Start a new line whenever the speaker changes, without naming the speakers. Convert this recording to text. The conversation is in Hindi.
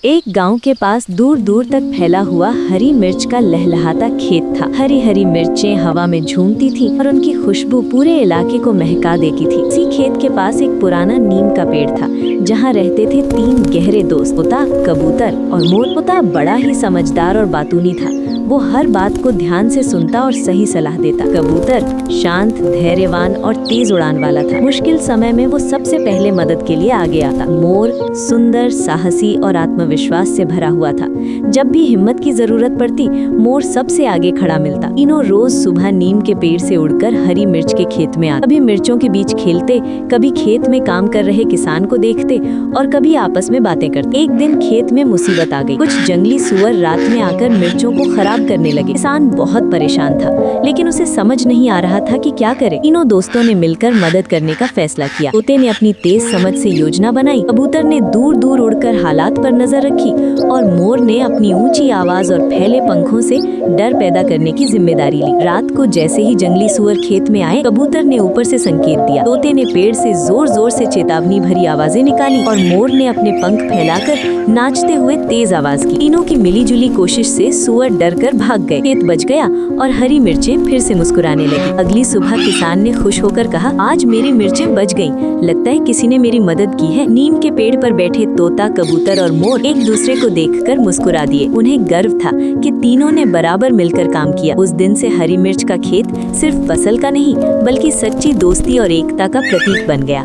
एक गांव के पास दूर दूर तक फैला हुआ हरी मिर्च का लहलहाता खेत था। हरी हरी मिर्चें हवा में झूमती थीं और उनकी खुशबू पूरे इलाके को महका देती थी। इसी खेत के पास एक पुराना नीम का पेड़ था, जहाँ रहते थे 3 गहरे दोस्त, तोता, कबूतर और मोर। तोता बड़ा ही समझदार और बातूनी था। वो हर बात को ध्यान से सुनता और सही सलाह देता। कबूतर शांत, धैर्यवान और तेज उड़ान वाला था। मुश्किल समय में वो सबसे पहले मदद के लिए आगे आता। मोर सुंदर, साहसी और आत्मविश्वास से भरा हुआ था। जब भी हिम्मत की जरूरत पड़ती, मोर सबसे आगे खड़ा मिलता। तीनों रोज सुबह नीम के पेड़ से उड़कर हरी मिर्च के खेत में आते। कभी मिर्चों के बीच खेलते, कभी खेत में काम कर रहे किसान को देखते और कभी आपस में बातें करते। एक दिन खेत में मुसीबत आ गई। कुछ जंगली सुअर रात में आकर मिर्चों को खराब करने लगे। किसान बहुत परेशान था, लेकिन उसे समझ नहीं आ रहा था कि क्या करे। तीनों दोस्तों ने मिलकर मदद करने का फैसला किया। तोते ने अपनी तेज समझ से योजना बनाई, कबूतर ने दूर दूर उड़कर हालात पर नजर रखी और मोर ने अपनी ऊंची आवाज और फैले पंखों से डर पैदा करने की जिम्मेदारी ली। रात को जैसे ही जंगली सुअर खेत में आए, कबूतर ने ऊपर से संकेत दिया, तोते ने पेड़ से जोर जोर से चेतावनी भरी आवाजें निकाली और मोर ने अपने पंख फैलाकर नाचते हुए तेज आवाज की। तीनों की मिलीजुली कोशिश से सुअर डरकर भाग गए। खेत बच गया और हरी मिर्चें फिर से मुस्कुराने लगी। अगली सुबह किसान ने खुश होकर कहा, आज मेरी मिर्चें बच गईं। लगता है किसी ने मेरी मदद की है। नीम के पेड़ पर बैठे तोता, कबूतर और मोर एक दूसरे को देखकर मुस्कुरा दिए। उन्हें गर्व था कि तीनों ने बराबर मिलकर काम किया। उस दिन से हरी मिर्च का खेत सिर्फ फसल का नहीं, बल्कि सच्ची दोस्ती और एकता का प्रतीक बन गया।